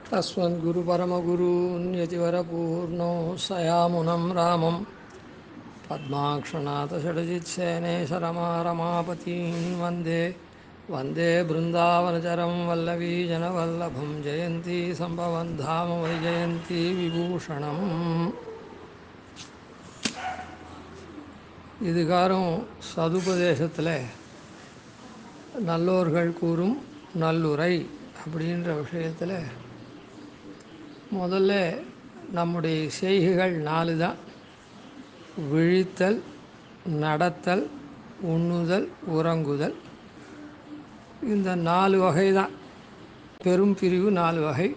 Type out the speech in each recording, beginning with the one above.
तस्मद्गुरुपरमगुरून्यतिवरपूर्णो सयामुनं रामं पद्माक्षनाथषडजित्सेनेशरमारमापतीं वन्दे वन्दे बृन्दावनचरं वल्लवीजनवल्लभं जयन्ती सम्भवन् धाम वैजयन्ती विभूषणम् இதுகாரும் சதுபதேசத்தில் நல்லோர்கள் கூறும் நல்லுரை அப்படின்ற விஷயத்தில் முதல்ல நம்முடைய செய்கைகள் 4 தான். விழித்தல், நடத்தல், உண்ணுதல், உறங்குதல். இந்த 4 வகை தான். பெரும் பிரிவு 4 வகை.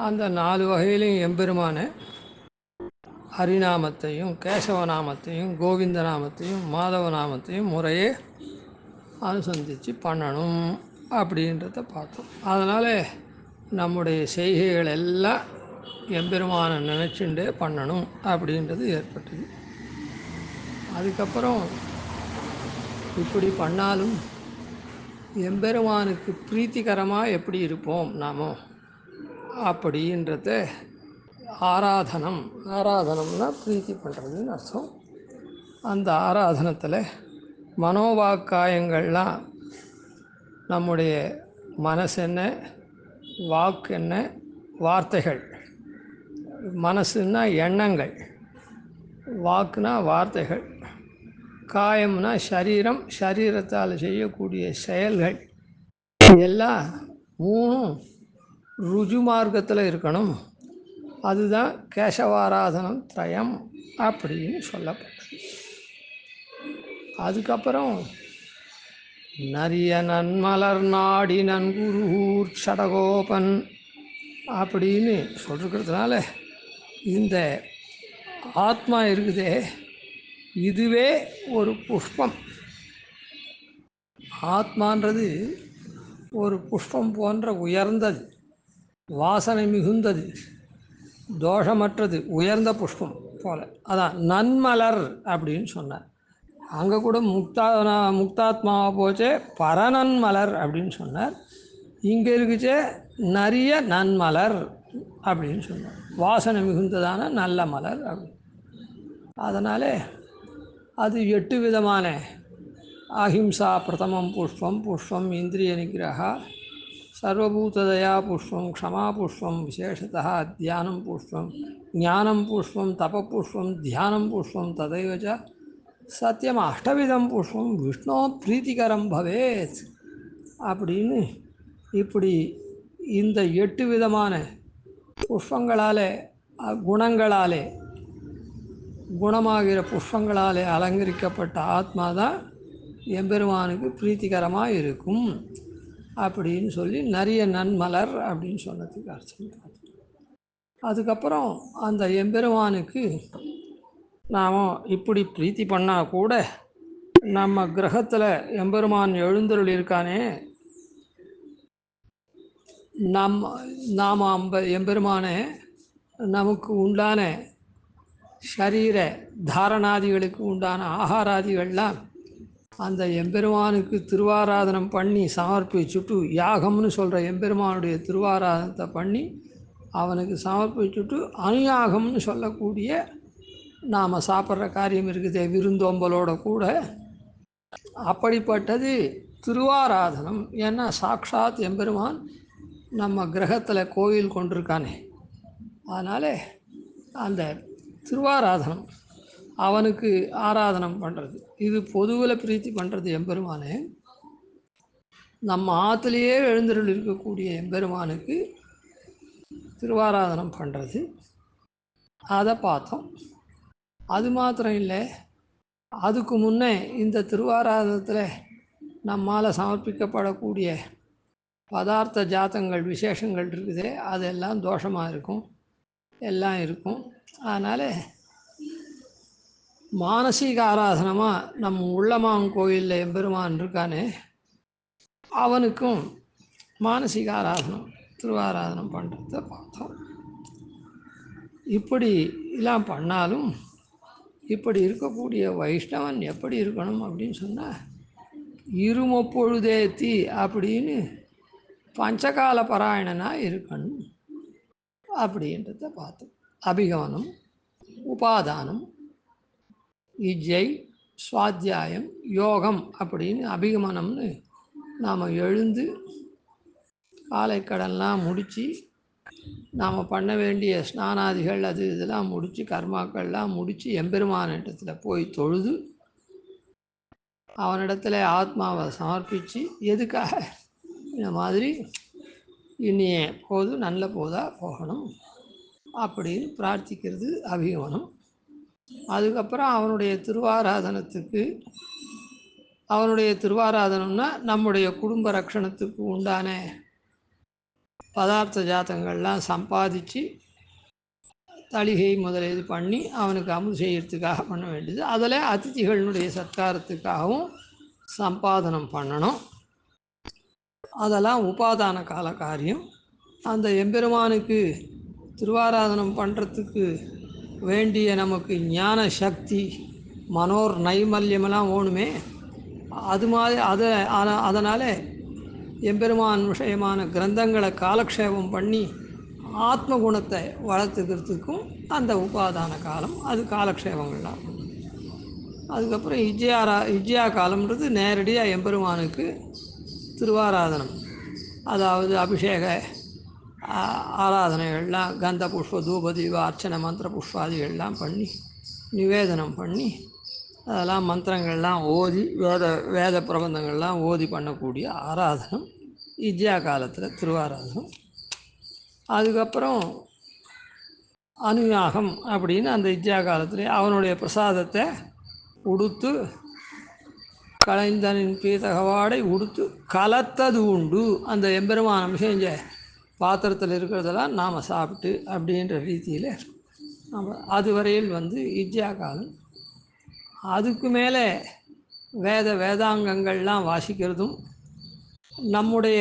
அந்த 4 வகையிலையும் எம்பெருமான ஹரிநாமத்தையும் கேசவநாமத்தையும் கோவிந்த நாமத்தையும் மாதவ நாமத்தையும் முறையே அனுசந்தித்து பண்ணணும் அப்படின்றத பார்த்தோம். அதனால் நம்முடைய செய்கைகள் எல்லாம் எம்பெருமானை நினச்சிண்டே பண்ணணும் அப்படின்றது ஏற்பட்டது. அதுக்கப்புறம் இப்படி பண்ணாலும் எம்பெருமானுக்கு பிரீத்திகரமாக எப்படி இருப்போம் நாம் அப்படின்றத ஆராதனம்னா பிரீத்தி பண்ணுறதுன்னு அர்த்தம். அந்த ஆராதனத்தில் மனோவாக்காயங்கள்லாம் நம்முடைய மனசு என்ன, வாக்கு என்ன, வார்த்தைகள். மனசுன்னா எண்ணங்கள், வாக்குனா வார்த்தைகள், காயம்னா சரீரம், சரீரத்தால் செய்யக்கூடிய செயல்கள் எல்லாம் 3 ருஜு மார்க்கத்தில் இருக்கணும். அதுதான் கேசவாராதனம் திரயம் அப்படின்னு சொல்லப்பட்டது. அதுக்கப்புறம் நரிய நன்மலர் நாடி நன்குருகூர் சடகோபன் அப்படின்னு சொல்லிருக்கிறதுனால இந்த ஆத்மா இருக்குதே, இதுவே ஒரு புஷ்பம். ஆத்மான்றது ஒரு புஷ்பம் போன்ற உயர்ந்தது, வாசனை மிகுந்தது, தோஷமற்றது, உயர்ந்த புஷ்பம் போல. அதான் நன்மலர் அப்படின்னு சொன்னார். அங்கே கூட முக்தாத்மாவை போச்சே பரநன்மலர் அப்படின்னு சொன்னார். இங்கே இருக்குச்சே நிறைய நன்மலர் அப்படின்னு சொன்னார். வாசனை மிகுந்ததான நல்ல மலர் அப்படின்னு. அதனால் அது 8 விதமான அஹிம்சா பிரதமம் புஷ்பம், புஷ்பம் இந்திரிய நிகிரகா, சர்வபூததயா புஷ்பம், க்ஷமா புஷ்பம், விசேஷத்தः தியானம் புஷ்பம், ஞானம் புஷ்பம், தப புஷ்பம், தியானம் புஷ்பம், ததைவச்ச சத்தியம் அஷ்டவிதம் புஷ்பம் விஷ்ணோ பிரீத்திகரம் பவேத் அப்படின்னு இப்படி இந்த 8 விதமான புஷ்பங்களாலே, குணங்களாலே, குணமாகிற புஷ்பங்களாலே அலங்கரிக்கப்பட்ட ஆத்மா தான் எம்பெருமானுக்கு பிரீத்திகரமாக இருக்கும் அப்படின்னு சொல்லி நிறைய நன்மலர் அப்படின்னு சொன்னதுக்கு அர்த்தம். அதுக்கப்புறம் அந்த எம்பெருமானுக்கு நாம் இப்படி பிரீத்தி பண்ணால் கூட நம்ம கிரகத்தில் எம்பெருமான் எழுந்தருள் இருக்கானே, நாம் எம்பெருமானே நமக்கு உண்டான ஷரீர தாரணாதிகளுக்கு உண்டான ஆகாராதிகள்லாம் அந்த எம்பெருமானுக்கு திருவாராதனம் பண்ணி சமர்ப்பிச்சுட்டு, யாகம்னு சொல்கிற எம்பெருமானுடைய திருவாராதனத்தை பண்ணி அவனுக்கு சமர்ப்பிச்சுட்டு, அனுயாகம்னு சொல்லக்கூடிய நாம் சாப்பிட்ற காரியம் இருக்குது விருந்தோம்பலோட கூட, அப்படிப்பட்டது திருவாராதனம். ஏன்னா சாக்ஷாத் எம்பெருமான் நம்ம கிரகத்தில் கோயில் கொண்டிருக்கானே, அதனால் அந்த திருவாராதனம் அவனுக்கு ஆராதனம் பண்ணுறது, இது பொதுவில் பிரீத்தி பண்ணுறது எம்பெருமானே. நம்ம ஆற்றுலையே எழுந்தருள் இருக்கக்கூடிய எம்பெருமானுக்கு திருவாராதனம் பண்ணுறது, அதை பார்த்தோம். அது மாத்திரம் இல்லை, அதுக்கு முன்னே இந்த திருவாராதனத்தில் நம்மால் சமர்ப்பிக்கப்படக்கூடிய பதார்த்த ஜாத்தங்கள் விசேஷங்கள் இருக்குதே, அதெல்லாம் தோஷமாக இருக்கும், எல்லாம் இருக்கும். அதனால் மானசீக ஆராதனமாக நம்ம உள்ளமாங்கோயிலில் எம்பெருமான் இருக்கானே, அவனுக்கும் மானசீக ஆராதனம் திருவாராதனம் பண்ணுறத பார்த்தோம். இப்படி எல்லாம் பண்ணாலும் இப்படி இருக்கக்கூடிய வைஷ்ணவன் எப்படி இருக்கணும் அப்படின்னு சொன்னால், இருமப்பொழுதேத்தி அப்படின்னு பஞ்சகால பாராயணனாக இருக்கணும் அப்படின்றத பார்த்தோம். அபிகமனம், உபாதானம், இஜ்ஜை, சுவாத்தியாயம், யோகம் அப்படின்னு அபிகமனம்னு நாம் எழுந்து காலைக்கடன்லாம் முடித்து நாம் பண்ண வேண்டிய ஸ்நானாதிகள் அது இதெல்லாம் முடித்து கர்மாக்கள்லாம் முடித்து எம்பெருமானிடத்தில் போய் தொழுது அவனிடத்தில் ஆத்மாவை சமர்ப்பித்து எதுக்காக இந்த மாதிரி இனிய போது நல்ல போதாக போகணும் அப்படின்னு பிரார்த்திக்கிறது அபிகமனம். அதுக்கப்புறம் அவனுடைய திருவாராதனம்னா நம்முடைய குடும்ப ரட்சணத்துக்கு உண்டான பதார்த்த ஜாத்தங்கள்லாம் சம்பாதிச்சு தளிகை முதலியது பண்ணி அவனுக்கு அமுது செய்யறதுக்காக பண்ண வேண்டியது. அதில் அதிதிகளினுடைய சத்காரத்துக்காகவும் சம்பாதனம் பண்ணணும். அதெல்லாம் உபாதான கால காரியம். அந்த எம்பெருமானுக்கு திருவாராதனம் பண்ணுறதுக்கு வேண்டிய நமக்கு ஞான சக்தி மனோர் நைமல்யமெல்லாம் ஓணுமே. அது மாதிரி அதனால் எம்பெருமான் விஷயமான கிரந்தங்களை காலக்ஷேபம் பண்ணி ஆத்ம குணத்தை வளர்த்துக்கிறதுக்கும் அந்த உபாதான காலம் அது காலக்ஷேபங்கள்லாம். அதுக்கப்புறம் இஜ்ஜியா காலம்ன்றது நேரடியாக எம்பெருமானுக்கு திருவாராதனம், அதாவது அபிஷேக ஆராதனைகள்லாம் கந்த புஷ்ப தூப தீப அர்ச்சனை மந்திர புஷ்பாதிகள்லாம் பண்ணி நிவேதனம் பண்ணி அதெல்லாம் மந்திரங்கள்லாம் ஓதி வேத பிரபந்தங்கள்லாம் ஓதி பண்ணக்கூடிய ஆராதனம் இஜ்ஜியா காலத்தில் திருவாராதனம். அதுக்கப்புறம் அனுயாகம் அப்படின்னு அந்த இஜ்ஜியா காலத்தில் அவனுடைய பிரசாதத்தை உடுத்து கலைந்தனின் பீதகவாடை உடுத்து கலத்தது உண்டு. அந்த எம்பெருமானம் செஞ்ச பாத்திரத்தில் இருக்கிறதெல்லாம் நாம் சாப்பிட்டு அப்படின்ற ரீதியில் நம்ம அதுவரையில் இஜ்ஜியா காலம். அதுக்கு மேலே வேதாங்கங்கள்லாம் வாசிக்கிறதும் நம்முடைய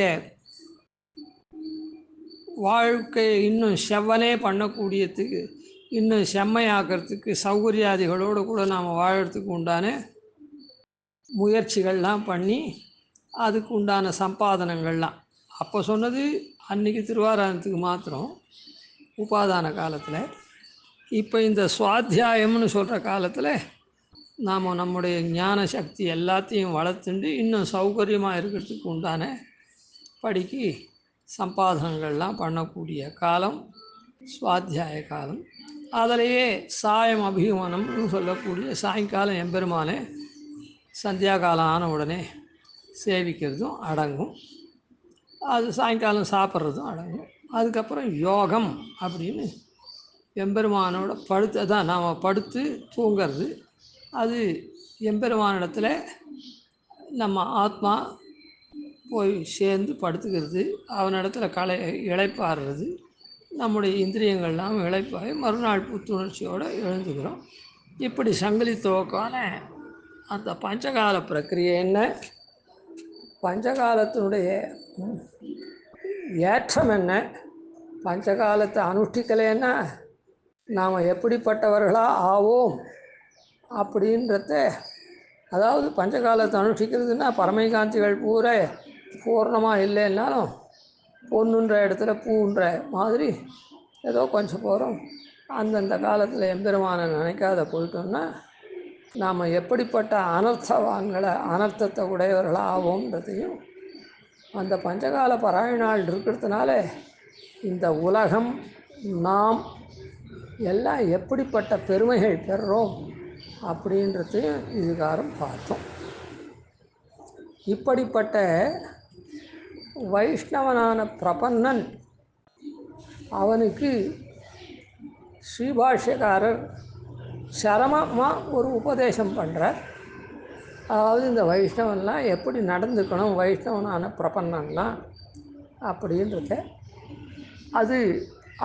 வாழ்க்கையை இன்னும் செவ்வனே பண்ணக்கூடியதுக்கு இன்னும் செம்மையாக்கிறதுக்கு சௌகரியாதிகளோடு கூட நாம் வாழறதுக்கு உண்டான முயற்சிகள்லாம் பண்ணி அதுக்கு உண்டான சம்பாதனங்கள்லாம் அப்போ சொன்னது அன்றைக்கி திருவாராதனத்துக்கு மாத்திரம் உபாதான காலத்தில். இப்போ இந்த சுவாத்தியாயம்னு சொல்கிற காலத்தில் நாம் நம்முடைய ஞான சக்தி எல்லாத்தையும் வளர்த்துண்டு இன்னும் சௌகரியமாக இருக்கிறதுக்கு உண்டான படிக்கு சம்பாதனங்கள்லாம் பண்ணக்கூடிய காலம் சுவாத்தியாய காலம். அதிலேயே சாயம் அபிமானம்னு சொல்லக்கூடிய சாயங்காலம் எம்பெருமானே சந்தியா காலம் ஆன உடனே சேவிக்கிறதும் அடங்கும். அது சாயங்காலம் சாப்பிட்றதும் அடங்கும். அதுக்கப்புறம் யோகம் அப்படின்னு எம்பெருமானோட தான் நாம் படுத்து தூங்கிறது. அது எம்பெருமானிடத்தில் நம்ம ஆத்மா போய் சேர்ந்து படுத்துக்கிறது, அவனிடத்தில் இளைப்பாடுறது, நம்முடைய இந்திரியங்கள்லாம் இளைப்பாகி மறுநாள் புத்துணர்ச்சியோடு எழுந்துக்கிறோம். இப்படி சங்கிலி துவக்கான அந்த பஞ்சகால பிரக்கிரியை என்ன, பஞ்சகாலத்தினுடைய ஏற்றம் என்ன, பஞ்சகாலத்தை அனுஷ்டிக்கலைன்னா நாம் எப்படிப்பட்டவர்களாக ஆவோம் அப்படின்றத, அதாவது பஞ்சகாலத்தை அனுஷ்டிக்கிறதுனா பரமைகாந்திகள் பூர்ணமாக இல்லைன்னாலும் பொண்ணுன்ற இடத்துல பூன்ற மாதிரி ஏதோ கொஞ்சம் போகிறோம். அந்தந்த காலத்தில் எம்பெருமானை நினைக்காத போயிட்டோம்னா நாம் எப்படிப்பட்ட அனர்த்தத்தை உடையவர்களாக ஆவோன்றதையும் அந்த பஞ்சகால பாராயணாள் இருக்கிறதுனால இந்த உலகம் நாம் எல்லாம் எப்படிப்பட்ட பெருமைகள் பெறுறோம் அப்படின்றதையும் இதுகாரம் பார்த்தோம். இப்படிப்பட்ட வைஷ்ணவனான பிரபன்னன் அவனுக்கு ஸ்ரீபாஷ்யக்காரர் சிரமமாக ஒரு உபதேசம் பண்ணுறார். அதாவது இந்த வைஷ்ணவன்லாம் எப்படி நடந்துக்கணும், வைஷ்ணவனான பிரபன்னன்லாம் அப்படின்றத அது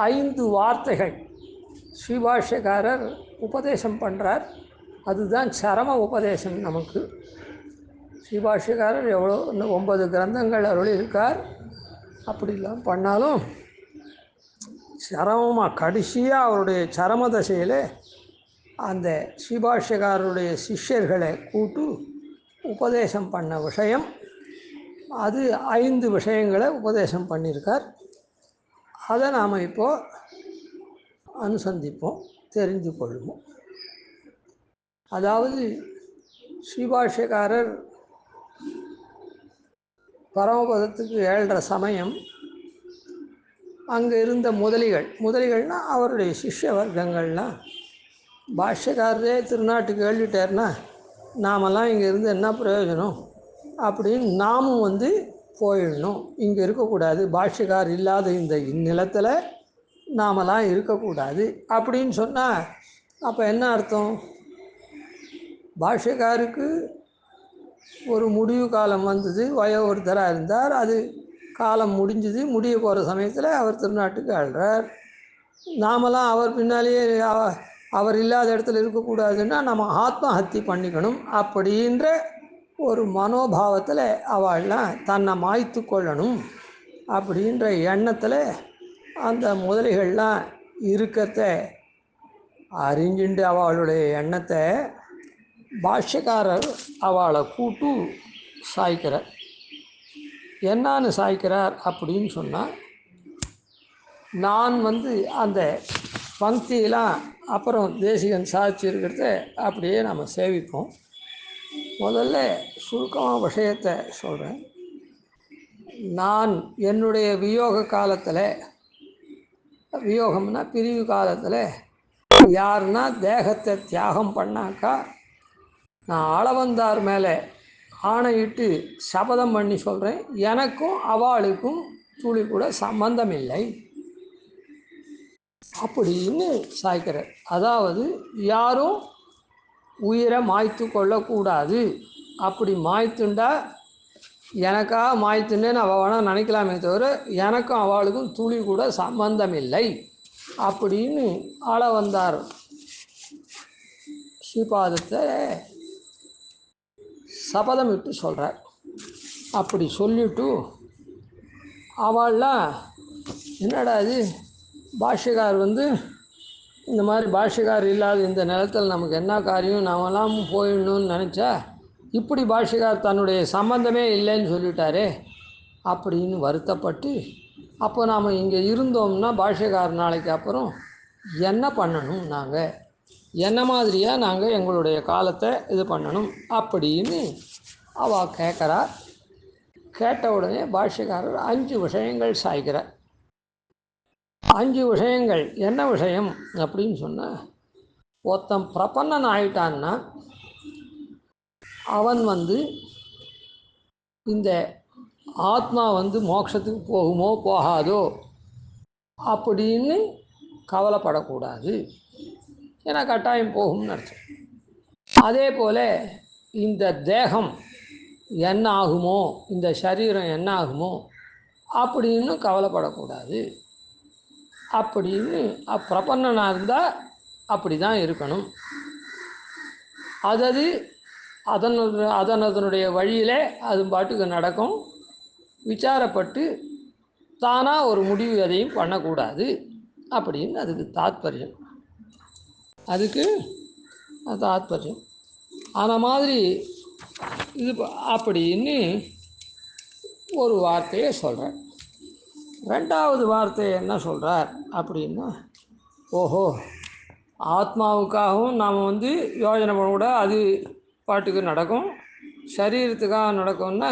5 வார்த்தைகள் ஸ்ரீபாஷ்யக்காரர் உபதேசம் பண்ணுறார். அதுதான் சரம உபதேசம் நமக்கு. ஸ்ரீபாஷ்யக்காரர் எவ்வளோ 9 கிரந்தங்கள் அருளியிருக்கார். அப்படிலாம் பண்ணாலும் சரமமாக கடைசியாக அவருடைய சரம தசையில் அந்த ஸ்ரீபாஷ்யக்காரருடைய சிஷ்யர்களை கூட்டு உபதேசம் பண்ண விஷயம் அது 5 விஷயங்களை உபதேசம் பண்ணியிருக்கார். அதை நாம் இப்போது அனுசந்திப்போம், தெரிந்து கொள்வோம். அதாவது ஸ்ரீபாஷ்யக்காரர் பரமபதத்துக்கு ஏழ்ற சமயம் அங்கே இருந்த முதலிகள்னால் அவருடைய சிஷ்ய வர்க்கங்கள்லாம் பாஷ்யக்காரரே திருநாட்டுக்கு எழுதிட்டார்னா நாமெல்லாம் இங்கே இருந்து என்ன பிரயோஜனம் அப்படின்னு நாமும் போயிடணும், இங்கே இருக்கக்கூடாது, பாஷ்யக்கார் இல்லாத இந்த இந்நிலத்தில் நாமெல்லாம் இருக்கக்கூடாது அப்படின்னு சொன்னால் அப்போ என்ன அர்த்தம்? பாஷ்யக்காருக்கு ஒரு முடிவு காலம் வந்தது, ஒருத்தராக இருந்தார், அது காலம் முடிஞ்சது, முடிய போகிற சமயத்தில் அவர் திருநாட்டுக்கு ஆள்றார். நாமெல்லாம் அவர் பின்னாலேயே அவர் இல்லாத இடத்துல இருக்கக்கூடாதுன்னா நம்ம ஆத்மஹத்தி பண்ணிக்கணும் அப்படின்ற ஒரு மனோபாவத்தில் அவள்லாம் தன்னை மாய்த்து கொள்ளணும் அப்படின்ற எண்ணத்தில் அந்த முதலிகள்லாம் இருக்கிறத அறிஞ்சுண்டு அவளுடைய எண்ணத்தை பாஷ்யக்காரர் அவளை கூட்டு சாய்க்கிறார். என்னான்னு சாய்க்கிறார் அப்படின்னு சொன்னால், நான் அந்த பங்கியெலாம் அப்புறம் தேசிகன் சாதிச்சிருக்கிறத அப்படியே நம்ம சேவிப்போம். முதல்ல சுருக்கமாக விஷயத்தை சொல்கிறேன். நான் என்னுடைய வியோக காலத்தில், வியோகம்னா பிரிவு காலத்தில் யாருன்னா தேகத்தை தியாகம் பண்ணாக்கா நான் அளவந்தார் மேலே ஆணையிட்டு சபதம் பண்ணி சொல்கிறேன், எனக்கும் அவளுக்கும் துளி கூட சம்பந்தம் இல்லை அப்படின்னு சாய்க்கிறார். அதாவது யாரும் உயிரை மாய்த்து கொள்ளக்கூடாது, அப்படி மாய்த்துண்டா எனக்காக மாய்த்துன்னு அவள் வேணால் நினைக்கலாமே தவிர எனக்கும் அவளுக்கும் துளி கூட சம்பந்தம் இல்லை அப்படின்னு அளவந்தார் ஸ்ரீபாதத்தை சபதம் விட்டு சொல்கிறார். அப்படி சொல்லிவிட்டு அவள்லாம் என்னடா இது பாஷ்யக்கார் இந்த மாதிரி பாஷ்யக்கார் இல்லாத இந்த நிலத்தில் நமக்கு என்ன காரியம், நாமெல்லாம் போயிடணும்னு நினச்சா இப்படி பாஷ்யக்கார் தன்னுடைய சம்பந்தமே இல்லைன்னு சொல்லிட்டாரே அப்படின்னு வருத்தப்பட்டு, அப்போ நாம் இங்கே இருந்தோம்னா பாஷ்யக்கார் நாளைக்கு அப்புறம் என்ன பண்ணணும், நாங்கள் என்ன மாதிரியாக நாங்கள் எங்களுடைய காலத்தை இது பண்ணணும் அப்படின்னு அவள் கேட்குறா. கேட்ட உடனே பாஷ்யக்காரர் 5 விஷயங்கள் சாய்க்கிறார். 5 விஷயங்கள் என்ன விஷயம் அப்படின்னு சொன்னால், ஒருத்தன் பிரபன்னன் ஆயிட்டான்னா அவன் இந்த ஆத்மா மோட்சத்துக்கு போகுமோ போகாதோ அப்படின்னு கவலைப்படக்கூடாது, ஏன்னா கட்டாயம் போகும்னு அர்த்தம். அதே போல் இந்த தேகம் என்ன ஆகுமோ, இந்த சரீரம் என்ன ஆகுமோ அப்படின்னு கவலைப்படக்கூடாது அப்படின்னு பிரபன்னனாக இருந்தால் அப்படி தான் இருக்கணும். அதனுடைய வழியில் அது பாட்டுக்கு நடக்கும். விசாரப்பட்டு தானாக ஒரு முடிவு எதையும் பண்ணக்கூடாது அப்படின்னு அதுக்கு தாத்பரியம். அந்த மாதிரி இது அப்படின்னு ஒரு வார்த்தையை சொல்கிறார். 2வது வார்த்தையை என்ன சொல்கிறார் அப்படின்னா, ஓஹோ ஆத்மாவுக்காகவும் நாம் யோஜனை பண்ணக்கூட அது பாட்டுக்கு நடக்கும், சரீரத்துக்காக நடக்கும்னா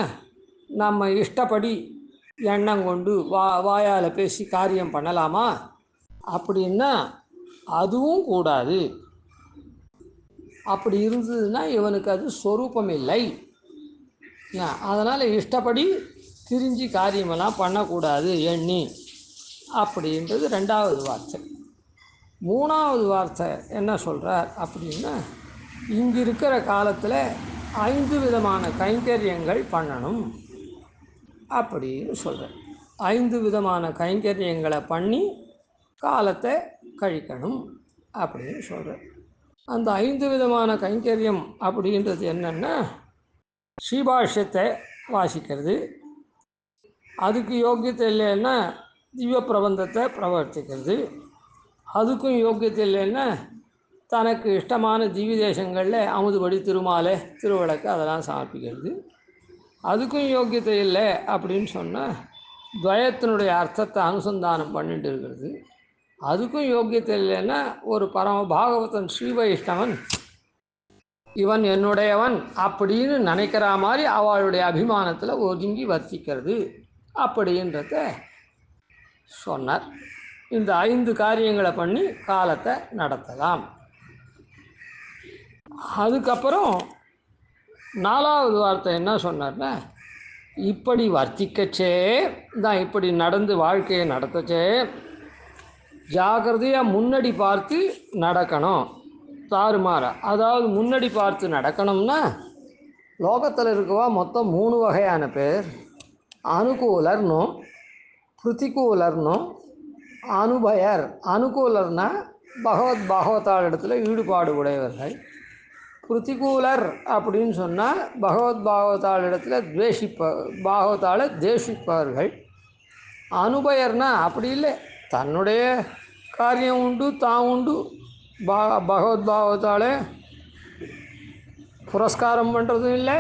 நம்ம இஷ்டப்படி எண்ணம் கொண்டு வாயால் பேசி காரியம் பண்ணலாமா அப்படின்னா அதுவும் கூடாது. அப்படி இருந்ததுன்னா இவனுக்கு அது சொரூபம் இல்லை. அதனால் இஷ்டப்படி திரிஞ்சு காரியமெல்லாம் பண்ணக்கூடாது எண்ணி அப்படின்றது 2வது வார்த்தை. 3வது வார்த்தை என்ன சொல்கிறார் அப்படின்னா, இங்கே இருக்கிற காலத்தில் 5 விதமான கைங்கரியங்கள் பண்ணணும் அப்படின்னு சொல்கிறார். 5 விதமான கைங்கரியங்களை பண்ணி காலத்தை கழிக்கணும் அப்படின்னு சொல்கிறார். அந்த 5 விதமான கைங்கரியம் அப்படின்றது என்னென்னா, ஸ்ரீபாஷ்யத்தை வாசிக்கிறது, அதுக்கு யோக்கியத்தை இல்லைன்னா திவ்ய பிரபந்தத்தை பிரவர்த்திக்கிறது, அதுக்கும் யோக்கியத்தை இல்லைன்னா தனக்கு இஷ்டமான திவ்ய தேசங்களில் அமுதுபடி திருமாலை திருவிளக்கு அதெல்லாம் சமர்ப்பிக்கிறது, அதுக்கும் யோக்கியத்தை இல்லை அப்படின்னு சொன்னால் துவயத்தினுடைய அர்த்தத்தை அனுசந்தானம் பண்ணிட்டு இருக்கிறது, அதுக்கும் யோக்கியத்தை இல்லைன்னா ஒரு பரம பாகவதன் ஸ்ரீ வைஷ்ணவன் இவன் என்னுடையவன் அப்படின்னு நினைக்கிற மாதிரி அவளுடைய அபிமானத்தில் ஒதுங்கி வர்த்திக்கிறது அப்படின்றத சொன்னார். இந்த 5 காரியங்களை பண்ணி காலத்தை நடத்தலாம். அதுக்கப்புறம் 4வது வார்த்தை என்ன சொன்னார்னா, இப்படி வர்த்திக்கச்சே தான், இப்படி நடந்து வாழ்க்கையை நடத்தச்சே ஜாக்கிரதையாக முன்னாடி பார்த்து நடக்கணும். தாறுமாற, அதாவது முன்னாடி பார்த்து நடக்கணும்னா லோகத்தில் இருக்கவா மொத்தம் 3 வகையான பேர். அனுகூலர்னும், பிரதிகூலர்னும், அனுபயர். அனுகூலர்னா பாகவதாள் இடத்துல ஈடுபாடு உடையவர்கள். பிரதிகூலர் அப்படின்னு சொன்னால் பாகவதாள் இடத்துல பாகவதாளை தேசிப்பவர்கள். அனுபயர்னா அப்படி இல்லை, தன்னுடைய காரியம் உண்டு, தான் உண்டு, பாகவதாளை புரஸ்காரம் பண்ணுறதும் இல்லை,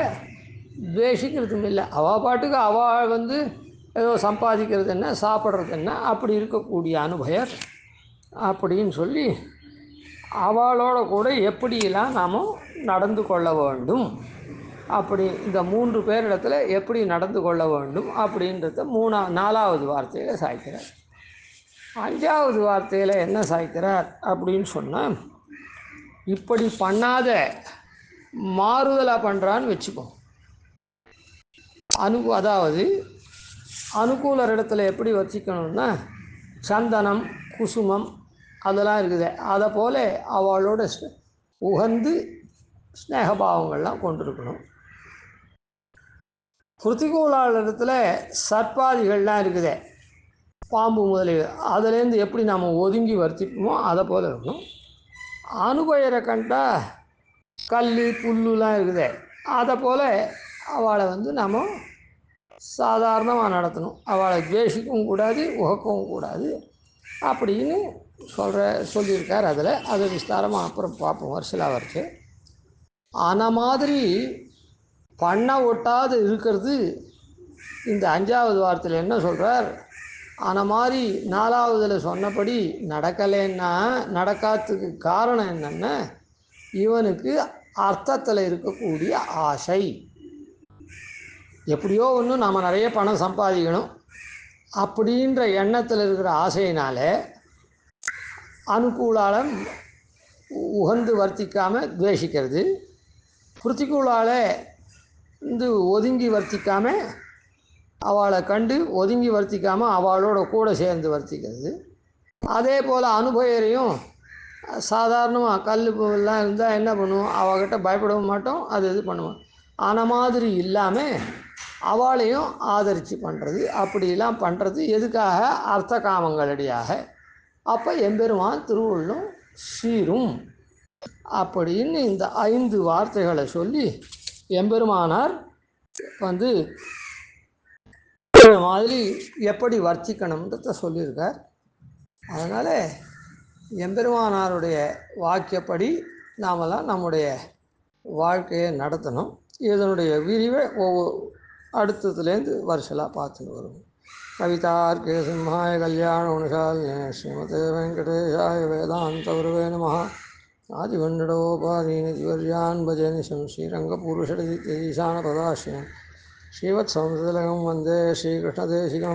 துவேஷிக்கிறதும் இல்லை. அவள் பாட்டுக்கு அவள் ஏதோ சம்பாதிக்கிறது என்ன, சாப்பிட்றது என்ன, அப்படி இருக்கக்கூடிய அனுபயர் அப்படின்னு சொல்லி அவளோட கூட எப்படியெல்லாம் நாம் நடந்து கொள்ள வேண்டும், அப்படி இந்த 3 பேரிடத்தில் எப்படி நடந்து கொள்ள வேண்டும் அப்படின்றத 4வது வார்த்தையில் சாய்க்கிறார். 5வது வார்த்தையில் என்ன சாய்க்கிறார் அப்படின்னு சொன்னால், இப்படி பண்ணாத மாறுதலாக பண்ணுறான்னு வச்சுப்போம். அதாவது அனுகூலர் இடத்துல எப்படி வச்சுக்கணும்னா, சந்தனம், குசுமம் அதெல்லாம் இருக்குது, அதை போல் அவளோட உகந்து ஸ்நேகபாவங்கள்லாம் கொண்டிருக்கணும். பிரதிகூலாளர் இடத்துல சர்ப்பாதிகள்லாம் இருக்குது, பாம்பு முதலிய, அதுலேருந்து எப்படி நாம் ஒதுங்கி வர்த்திப்போமோ அதை போல் இருக்கணும். அனுபயரை கண்டா கல் புல்லுலாம் இருக்குது, அதை போல் அவளை நாம் சாதாரணமாக நடத்தணும். அவளை துவேஷிக்கவும் கூடாது, உகக்கவும் கூடாது அப்படின்னு சொல்லியிருக்கார். அதை விஸ்தாரமாக அப்புறம் பார்ப்போம், வருஷலாக வரைச்சு. ஆன மாதிரி பண்ண ஒட்டாது இருக்கிறது இந்த 5வது வார்த்தையில் என்ன சொல்கிறார். ஆன மாதிரி 4வதுல சொன்னபடி நடக்கலைன்னா, நடக்காததுக்கு காரணம் என்னென்னா, இவனுக்கு அர்த்தத்தில் இருக்கக்கூடிய ஆசை. எப்படியோ ஒன்று நம்ம நிறைய பணம் சம்பாதிக்கணும் அப்படின்ற எண்ணத்தில் இருக்கிற ஆசையினால அனுகூலாளம் உகந்து வர்த்திக்காமல் துவேஷிக்கிறது, பிரதிகூலால் ஒதுங்கி வர்த்திக்காமல் அவளை கண்டு ஒதுங்கி வர்த்திக்காமல் அவளோட கூட சேர்ந்து வர்த்திக்கிறது. அதே போல் அனுபவரையும் சாதாரணமாக கல் எல்லாம் இருந்தால் என்ன பண்ணுவோம், அவகிட்ட பயப்படவும் மாட்டோம், அது இது பண்ணுவோம். ஆன மாதிரி இல்லாமல் அவளையும் ஆதரித்து பண்ணுறது, அப்படிலாம் பண்ணுறது எதுக்காக, அர்த்த காமங்களடியாக. அப்போ எம்பெருமான் திருவள்ளும் சீரும் அப்படின்னு இந்த 5 வார்த்தைகளை சொல்லி எம்பெருமானார் மாதிரி எப்படி வர்த்திக்கணுன்றத சொல்லியிருக்கார். அதனால் எம்பெருமானாருடைய வாக்கியப்படி நாமெல்லாம் நம்முடைய வாழ்க்கையை நடத்தணும். இதனுடைய விரிவை அடுத்ததுலேருந்து வருஷலாக பார்த்துன்னு வருவோம். கவிதார்க்கிய சிம்ஹாய கல்யாண குணசாலினே ஸ்ரீமதே வெங்கடேஷாய வேதாந்த குரவே நமः. ஆதிவண்டோபாதீன திவர்யான் பஜனிஷம் ஸ்ரீரங்கபூருஷடீசான பதாஸ்யம் ஸ்ரீவத்சம்சலகம் வந்தே ஸ்ரீகிருஷ்ணதேசிகம்.